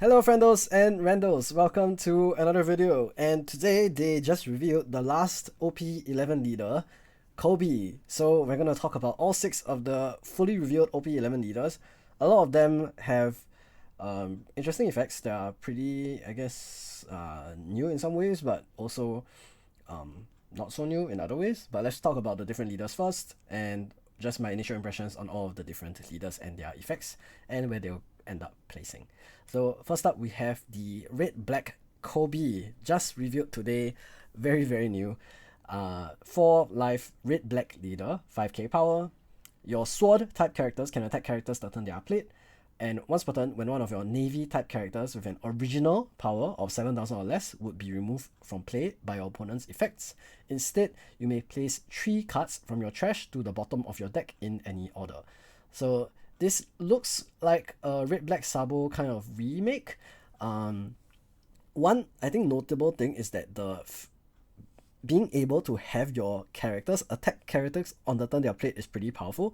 Hello friendos and randos, welcome to another video, and today they just revealed the last OP11 leader, Kobe. So we're going to talk about all 6 of the fully revealed OP11 leaders. A lot of them have interesting effects that are pretty, I guess, new in some ways, but also not so new in other ways. But let's talk about the different leaders first, and just my initial impressions on all of the different leaders and their effects, and where they'll end up placing. So first up, we have the red black Kobe, just revealed today, very new. 4 life red black leader, 5k power. Your sword type characters can attack characters that turn their plate, and once per turn, when one of your navy type characters with an original power of 7,000 or less would be removed from play by your opponent's effects. Instead, you may place 3 cards from your trash to the bottom of your deck in any order. So this looks like a red black Sabo kind of remake. One I think notable thing is that being able to have your characters attack characters on the turn they are played is pretty powerful.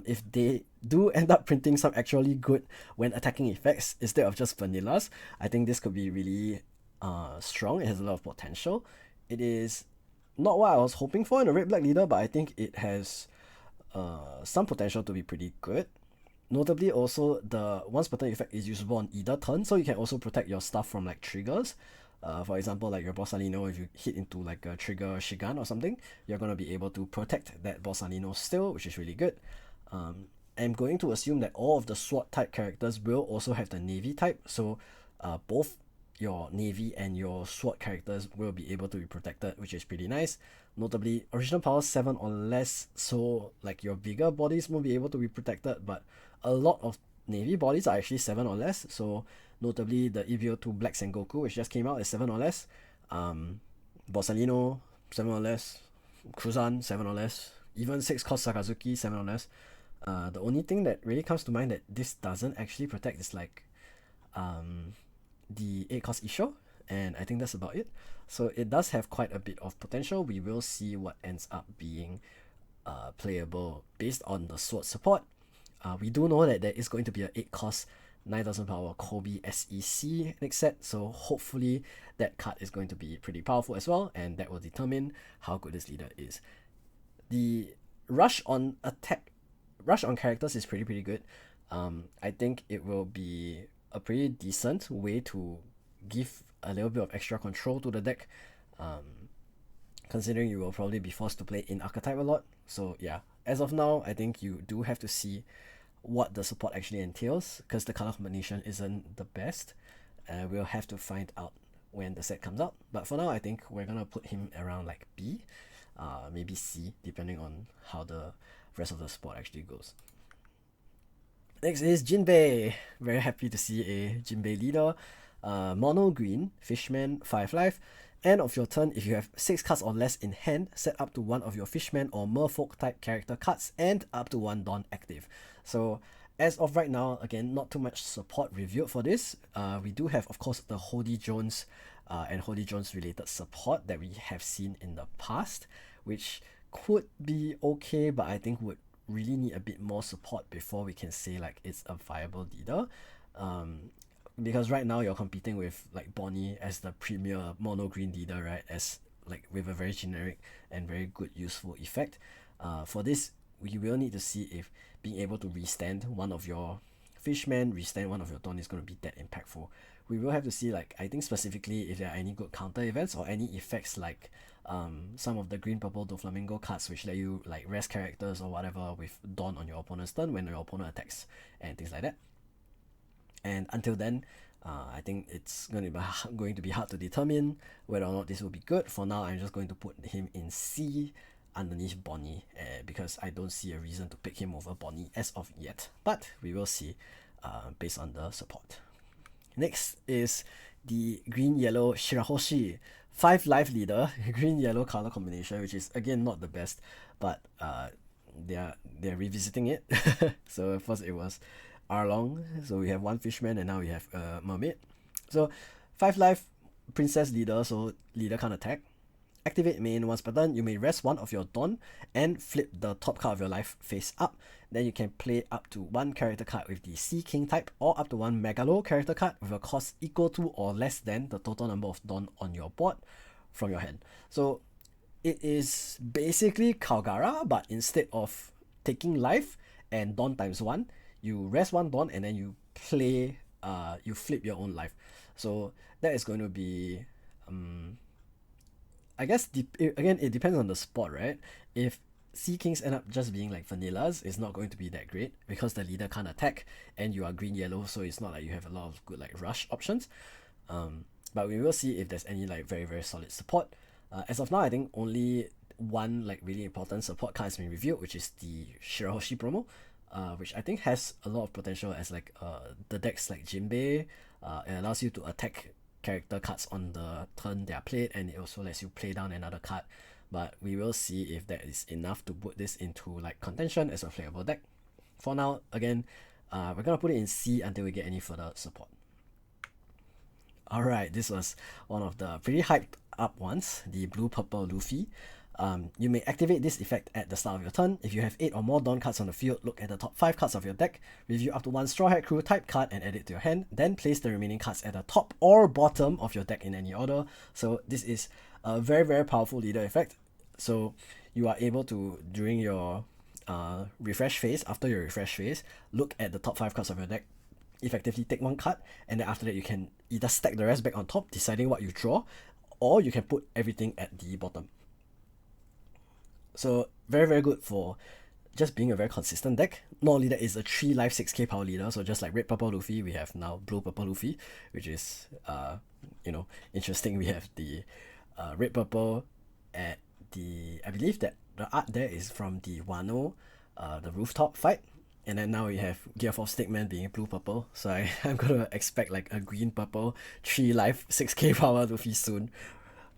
If they do end up printing some actually good when attacking effects instead of just vanillas, I think this could be really strong. It has a lot of potential. It is not what I was hoping for in a red black leader, but I think it has some potential to be pretty good. Notably, also the once per turn effect is usable on either turn, so you can also protect your stuff from like triggers. For example, like your Borsalino, if you hit into like a trigger Shigan or something, you're going to be able to protect that Borsalino still, which is really good. I'm going to assume that all of the sword type characters will also have the navy type, so both your navy and your sword characters will be able to be protected, which is pretty nice. Notably, original power 7 or less, so like your bigger bodies won't be able to be protected, but a lot of navy bodies are actually 7 or less. So notably the EVO2 Black Sengoku, which just came out, is 7 or less. Borsalino 7 or less. Cruzan 7 or less. Even 6 cost Sakazuki 7 or less. The only thing that really comes to mind that this doesn't actually protect is like the 8 cost Isho, and I think that's about it. So it does have quite a bit of potential. We will see what ends up being playable based on the sword support. We do know that there is going to be an 8 cost 9,000 power Kobe SEC next set, so hopefully that card is going to be pretty powerful as well, and that will determine how good this leader is. The rush on characters is pretty good. I think it will be a pretty decent way to give a little bit of extra control to the deck, considering you will probably be forced to play in archetype a lot. So yeah, as of now, I think you do have to see what the support actually entails, because the color combination isn't the best. We'll have to find out when the set comes out, but for now I think we're gonna put him around like B, maybe C, depending on how the rest of the support actually goes. Next is Jinbe. Very happy to see a Jinbe leader. Mono green, fishman, 5 life. End of your turn, if you have 6 cards or less in hand, set up to 1 of your fishman or merfolk type character cards and up to 1 Dawn active. So as of right now, again, not too much support revealed for this. We do have, of course, the Hody Jones and Hody Jones related support that we have seen in the past, which could be okay, but I think would really need a bit more support before we can say like it's a viable leader. Because right now you're competing with like Bonnie as the premier mono green leader, right? As like with a very generic and very good useful effect. For this, we will need to see if being able to restand one of your fishmen, restand one of your Dawn is going to be that impactful. We will have to see, like, I think specifically if there are any good counter events or any effects like some of the green purple Doflamingo cards which let you like rest characters or whatever with Dawn on your opponent's turn when your opponent attacks and things like that. And until then, I think it's going to be hard to determine whether or not this will be good. For now, I'm just going to put him in C underneath Bonnie, because I don't see a reason to pick him over Bonnie as of yet. But we will see based on the support. Next is the green-yellow Shirahoshi, 5 life leader, green-yellow color combination, which is again not the best, but they're revisiting it. So first it was Arlong, so we have 1 fishman and now we have a mermaid. So 5 life princess leader, so leader can't attack. Activate main once per turn, you may rest 1 of your Dawn and flip the top card of your life face up. then you can play up to one character card with the Sea King type, or up to one Megalo character card with a cost equal to or less than the total number of Dawn on your board from your hand. So it is basically Kalgara, but instead of taking life and Dawn times one, you rest one Dawn and then you play, you flip your own life. So that is going to be, I guess, again, it depends on the spot, right? If Sea Kings end up just being like vanillas, it's not going to be that great because the leader can't attack and you are green yellow, so it's not like you have a lot of good like rush options. But we will see if there's any like very very solid support. As of now, I think only one like really important support card has been revealed, which is the Shirahoshi promo, which I think has a lot of potential as like the decks like Jinbe. It allows you to attack character cards on the turn they are played, and it also lets you play down another card. But we will see if that is enough to put this into like contention as a playable deck. For now, again, we're gonna put it in C until we get any further support. Alright, this was one of the pretty hyped up ones, the blue-purple Luffy. You may activate this effect at the start of your turn. If you have 8 or more Dawn cards on the field, look at the top 5 cards of your deck, review up to one Straw Hat Crew type card and add it to your hand, then place the remaining cards at the top or bottom of your deck in any order. So this is a very very powerful leader effect. So you are able to, during your refresh phase, after your refresh phase, look at the top 5 cards of your deck, effectively take one card, and then after that you can either stack the rest back on top, deciding what you draw, or you can put everything at the bottom. So very very good for just being a very consistent deck. Not only that, it's a 3 life 6k power leader, so just like red purple Luffy, we have now blue purple Luffy, which is you know, interesting. We have the red purple at the, I believe that the art there is from the Wano, the rooftop fight. And then now we have Gear Force Stickman being blue-purple, so I'm gonna expect like a green-purple 3 life 6k power Luffy soon.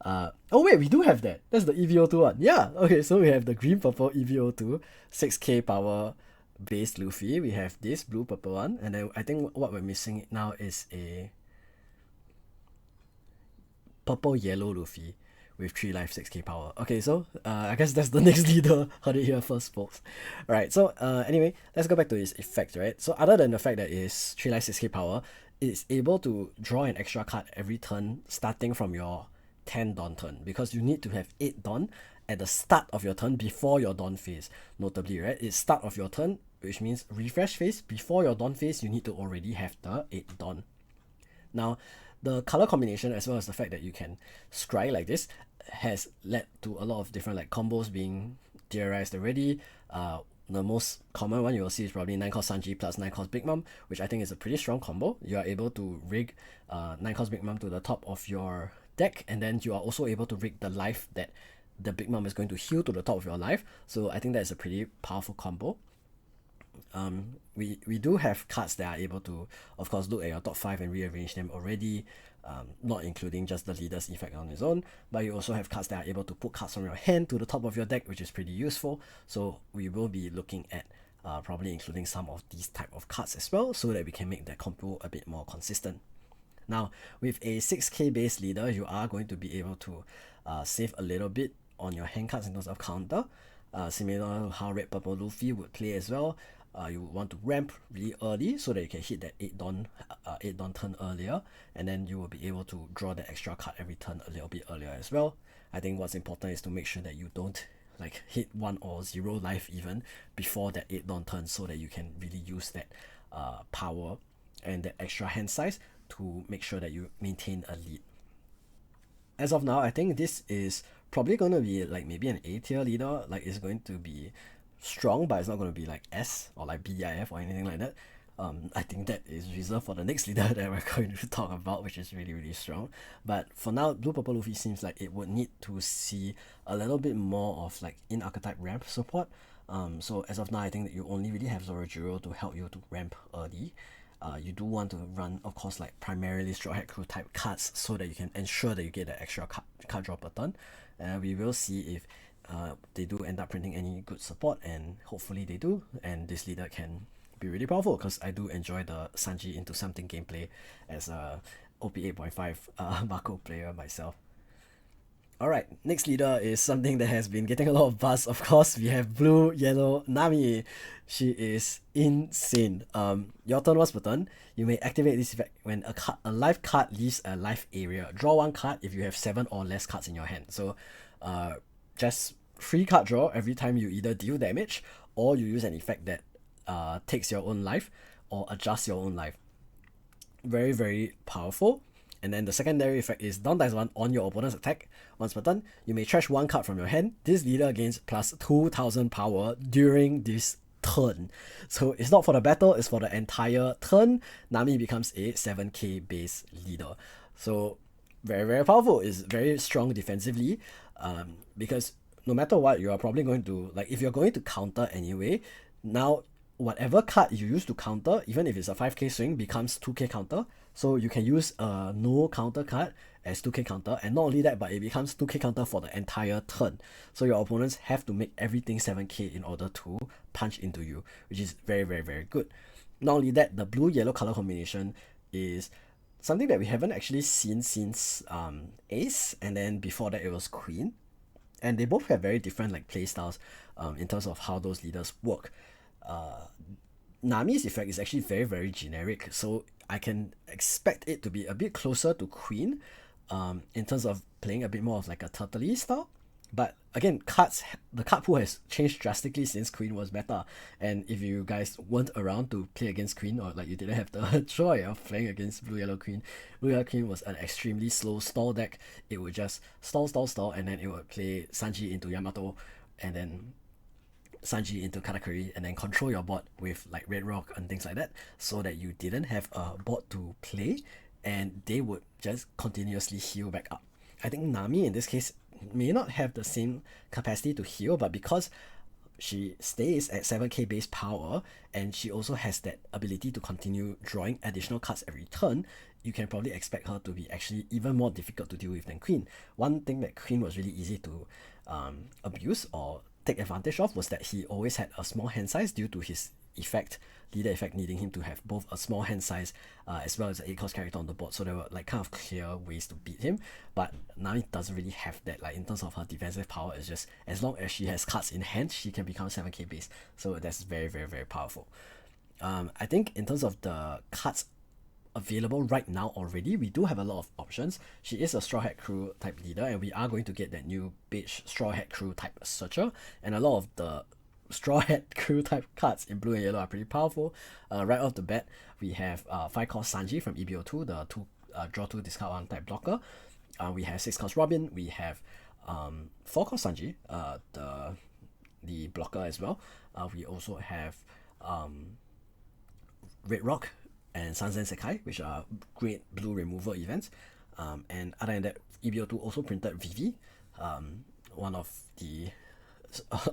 Oh wait, we do have that. That's the EVO2 one. Yeah, okay, so we have the green-purple EVO2 6k power base Luffy. We have this blue-purple one, and then I think what we're missing now is a purple-yellow Luffy with 3 life 6k power. Okay, so I guess that's the next leader. Heard it here first, folks. Alright, so anyway, let's go back to its effect, right? So other than the fact that it's 3 life 6k power, it's able to draw an extra card every turn starting from your 10 Dawn turn, because you need to have 8 Dawn at the start of your turn before your Dawn phase. Notably, right, it's start of your turn, which means refresh phase. Before your Dawn phase, you need to already have the 8 Dawn. Now, the color combination, as well as the fact that you can scry like this, has led to a lot of different like combos being theorized already. The most common one you will see is probably 9 cost Sanji plus 9 cost Big Mom, which I think is a pretty strong combo. You are able to rig 9 cost Big Mom to the top of your deck, and then you are also able to rig the life that the Big Mom is going to heal to the top of your life. So I think that is a pretty powerful combo. We do have cards that are able to, of course, look at your top 5 and rearrange them already, not including just the leader's effect on its own, but you also have cards that are able to put cards from your hand to the top of your deck, which is pretty useful. So we will be looking at probably including some of these type of cards as well, so that we can make that combo a bit more consistent. Now, with a 6k base leader, you are going to be able to save a little bit on your hand cards in terms of counter, similar to how red purple Luffy would play as well. You want to ramp really early so that you can hit that 8 Dawn turn earlier, and then you will be able to draw the extra card every turn a little bit earlier as well. I think what's important is to make sure that you don't like hit 1 or 0 life even before that 8 Dawn turn, so that you can really use that power and that extra hand size to make sure that you maintain a lead. As of now, I think this is probably going to be like maybe an A tier leader. Like, it's going to be strong, but it's not going to be like S or like BIF or anything like that. I think that is reserved for the next leader that we're going to talk about, which is really really strong. But for now, blue purple Luffy seems like it would need to see a little bit more of like in archetype ramp support. So as of now, I think that you only really have Zorojiro to help you to ramp early. You do want to run, of course, like primarily Straw Hat Crew type cards so that you can ensure that you get the extra card draw per turn. We will see if they do end up printing any good support, and hopefully they do, and this leader can be really powerful, because I do enjoy the Sanji into something gameplay as a OP11 Mako player myself. Alright, next leader is something that has been getting a lot of buzz. Of course, we have blue, yellow, Nami. She is insane. Your turn was per turn. You may activate this effect when a life card leaves a life area. Draw one card if you have 7 or less cards in your hand. So, just free card draw every time you either deal damage or you use an effect that takes your own life or adjusts your own life. Very, very powerful. And then the secondary effect is down dice 1 on your opponent's attack. Once per turn, you may trash one card from your hand. This leader gains plus 2000 power during this turn. So it's not for the battle, it's for the entire turn. Nami becomes a 7k base leader. So very, very powerful. It's very strong defensively, because no matter what, you are probably going to, like, if you're going to counter anyway, now whatever card you use to counter, even if it's a 5k swing, becomes 2k counter. So you can use a no counter card as 2k counter, and not only that, but it becomes 2k counter for the entire turn. So your opponents have to make everything 7k in order to punch into you, which is very, very, very good. Not only that, the blue-yellow color combination is something that we haven't actually seen since Ace, and then before that it was Queen. And they both have very different like play styles in terms of how those leaders work. Nami's effect is actually very, very generic, so I can expect it to be a bit closer to Queen in terms of playing a bit more of like a turtley style. But again, the card pool has changed drastically since Queen was better. And if you guys weren't around to play against Queen, or like you didn't have the joy of playing against Blue Yellow Queen, Blue Yellow Queen was an extremely slow stall deck. It would just stall, and then it would play Sanji into Yamato, and then Sanji into Katakuri, and then control your board with like Red Rock and things like that, so that you didn't have a board to play, and they would just continuously heal back up. I think Nami in this case may not have the same capacity to heal, but because she stays at 7k base power and she also has that ability to continue drawing additional cards every turn, you can probably expect her to be actually even more difficult to deal with than Queen. One thing that Queen was really easy to abuse or take advantage of was that he always had a small hand size due to his leader effect needing him to have both a small hand size as well as an 8-cost character on the board, so there were like kind of clear ways to beat him. But Nami doesn't really have that. Like in terms of her defensive power, it's just as long as she has cards in hand, she can become 7k base, so that's very, very, very powerful. I think in terms of the cards available right now already, we do have a lot of options. She is a Straw Hat Crew type leader, and we are going to get that new beige Straw Hat Crew type searcher, and a lot of the Straw Hat Crew type cards in blue and yellow are pretty powerful. Right off the bat, we have 5-cost Sanji from EBO2, the draw 2 discard 1 type blocker. We have 6-cost Robin. We have 4-cost Sanji, the blocker as well. We also have Red Rock and Sanzen Sekai, which are great blue removal events. And other than that, EBO2 also printed Vivi, one of the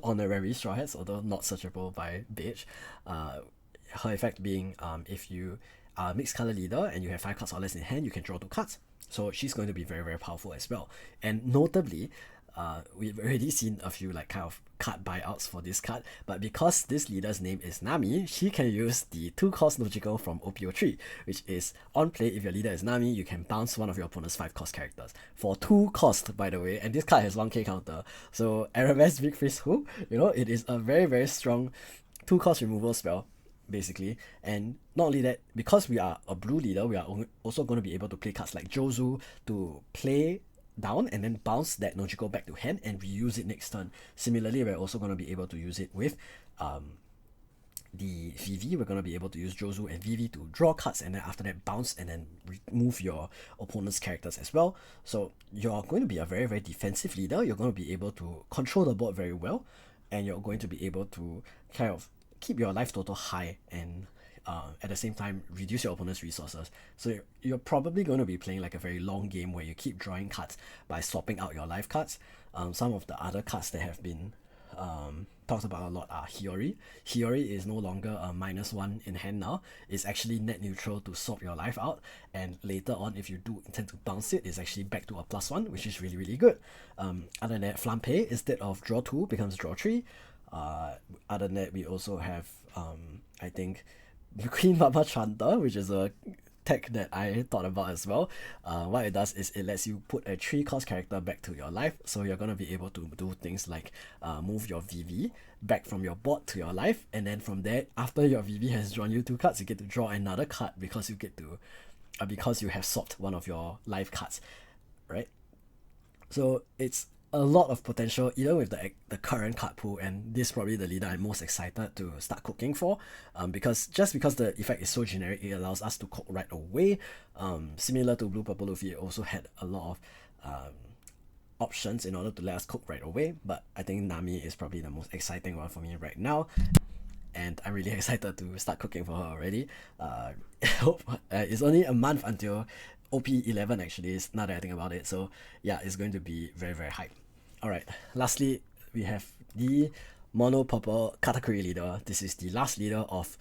honorary Straw Hats, although not searchable by beige. Her effect being if you are a mixed color leader and you have 5 cards or less in hand, you can draw 2 cards. So she's going to be very, very powerful as well. And notably, we've already seen a few like kind of card buyouts for this card, but because this leader's name is Nami, she can use the 2-cost logical from OP03, which is on play. If your leader is Nami, you can bounce one of your opponent's 5-cost characters for 2 cost, by the way, and this card has 1k counter. So Aramis Big Fist Who, it is a very, very strong 2-cost removal spell basically. And not only that, because we are a blue leader, we are also going to be able to play cards like Jozu to play down and then bounce that Nojiko back to hand and reuse it next turn. Similarly, we're also going to be able to use it with the Vivi. We're going to be able to use Jozu and Vivi to draw cards and then after that bounce and then remove your opponent's characters as well. So you're going to be a very, very defensive leader. You're going to be able to control the board very well, and you're going to be able to kind of keep your life total high and at the same time reduce your opponent's resources. So you're probably going to be playing like a very long game where you keep drawing cards by swapping out your life cards. Some of the other cards that have been talked about a lot are Hiyori. Hiyori is no longer a -1 in hand now. It's actually net neutral to swap your life out, and later on if you do intend to bounce it, it's actually back to a +1, which is really, really good. Other than that, Flampe, instead of draw 2 becomes draw 3. Other than that, we also have I think Queen Mama Chanta, which is a tech that I thought about as well. What it does is it lets you put a 3-cost character back to your life, so you're gonna be able to do things like move your VV back from your board to your life, and then from there, after your VV has drawn you 2 cards, you get to draw another card because you get to because you have swapped one of your life cards, right? So it's a lot of potential, even with the current card pool, and this is probably the leader I'm most excited to start cooking for, because the effect is so generic, it allows us to cook right away. Similar to Blue Purple Luffy, it also had a lot of options in order to let us cook right away, but I think Nami is probably the most exciting one for me right now, and I'm really excited to start cooking for her already. Hope it's only a month until OP11 actually, is now that I think about it, so yeah, it's going to be very, very hype. Alright, lastly, we have the mono purple Katakuri leader. This is the last leader of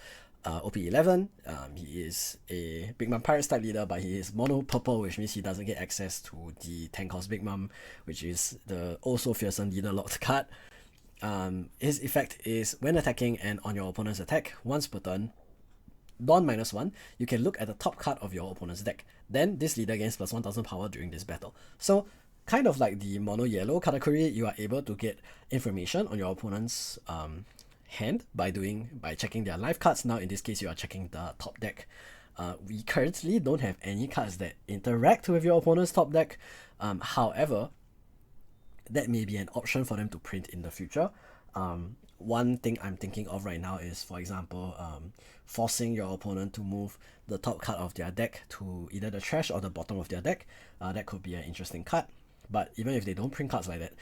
OP11. He is a Big Mom Pirates type leader, but he is mono purple, which means he doesn't get access to the 10-cost Big Mom, which is the also fearsome leader locked card. His effect is when attacking and on your opponent's attack, once per turn, Dawn -1, you can look at the top card of your opponent's deck. Then this leader gains plus 1000 power during this battle. So kind of like the mono yellow Katakuri, you are able to get information on your opponent's hand by checking their life cards. Now in this case, you are checking the top deck. We currently don't have any cards that interact with your opponent's top deck. However, that may be an option for them to print in the future. One thing I'm thinking of right now is, for example, forcing your opponent to move the top card of their deck to either the trash or the bottom of their deck. That could be an interesting card. But even if they don't print cards like that,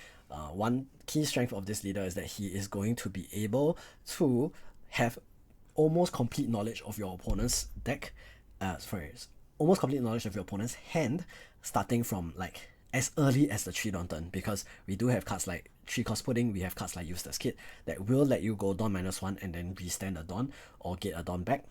one key strength of this leader is that he is going to be able to have almost complete knowledge of your opponent's deck. Almost complete knowledge of your opponent's hand, starting from like as early as the 3 Dawn turn, because we do have cards like 3-cost Pudding, we have cards like Useless Kid that will let you go Dawn -1 and then restand a Dawn or get a Dawn back.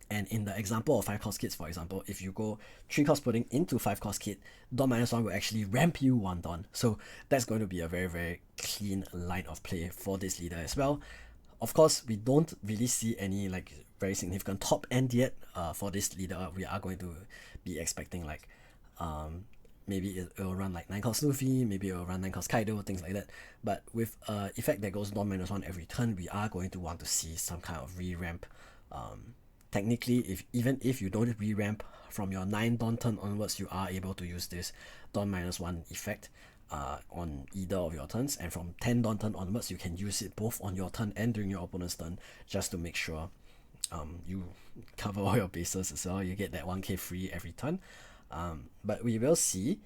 And in the example of 5-cost Kids, for example, if you go 3-cost Pudding into 5-cost Kid, Dawn -1 will actually ramp you 1 Dawn. So that's going to be a very, very clean line of play for this leader as well. Of course, we don't really see any like very significant top end yet for this leader. We are going to be expecting like maybe it'll run like 9-cost Luffy, maybe it'll run 9-cost Kaido, things like that. But with effect that goes Dawn -1 every turn, we are going to want to see some kind of re-ramp. Technically, even if you don't re-ramp from your 9 Dawn turn onwards, you are able to use this Dawn -1 effect on either of your turns, and from 10 Dawn turn onwards, you can use it both on your turn and during your opponent's turn, just to make sure you cover all your bases as well. You get that 1k free every turn. But we will see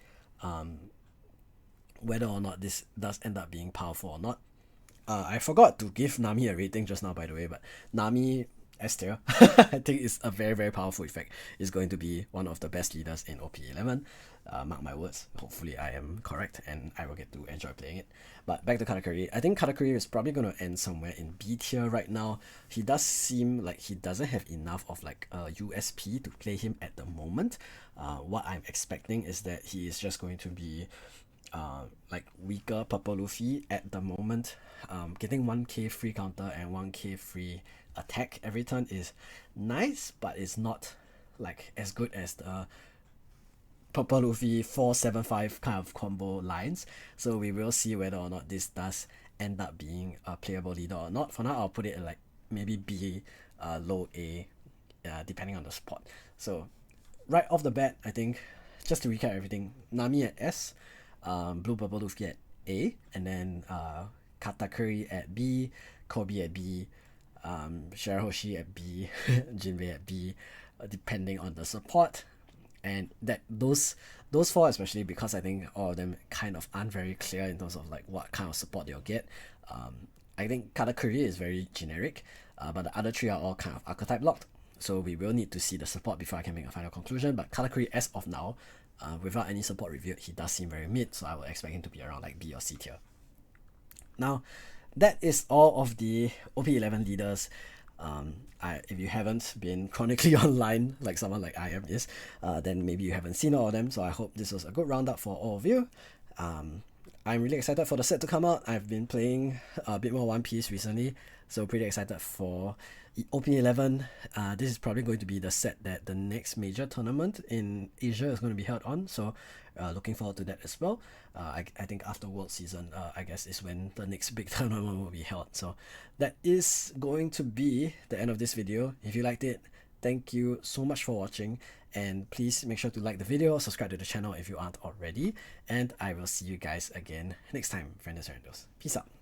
whether or not this does end up being powerful or not. I forgot to give Nami a rating just now, by the way, but Nami S tier, I think it's a very, very powerful effect. It's going to be one of the best leaders in OP11. Mark my words. Hopefully I am correct and I will get to enjoy playing it. But back to Katakuri. I think Katakuri is probably going to end somewhere in B tier right now. He does seem like he doesn't have enough of like a USP to play him at the moment. What I'm expecting is that he is just going to be like weaker Purple Luffy at the moment. Getting 1k free counter and 1k free attack every turn is nice, but it's not like as good as the Purple Luffy 475 kind of combo lines. So we will see whether or not this does end up being a playable leader or not. For now, I'll put it at like maybe B, low A, depending on the spot. So right off the bat, I think, just to recap everything, Nami at S, Blue Purple Luffy at A, and then Katakuri at B, Kobe at B, Shirahoshi at B, Jinbe at B, depending on the support. And that those 4, especially because I think all of them kind of aren't very clear in terms of like what kind of support they'll get. I think Katakuri is very generic, but the other 3 are all kind of archetype locked. So we will need to see the support before I can make a final conclusion. But Katakuri, as of now, without any support revealed, he does seem very mid, so I would expect him to be around like B or C tier. Now, that is all of the OP11 leaders. If you haven't been chronically online like someone like I am is, then maybe you haven't seen all of them, so I hope this was a good roundup for all of you. I'm really excited for the set to come out. I've been playing a bit more One Piece recently, So pretty excited for OP11. This is probably going to be the set that the next major tournament in Asia is going to be held on. So looking forward to that as well. I think after World Season, I guess is when the next big tournament will be held. So that is going to be the end of this video. If you liked it, thank you so much for watching, and please make sure to like the video, subscribe to the channel if you aren't already, and I will see you guys again next time, friendos. Peace out.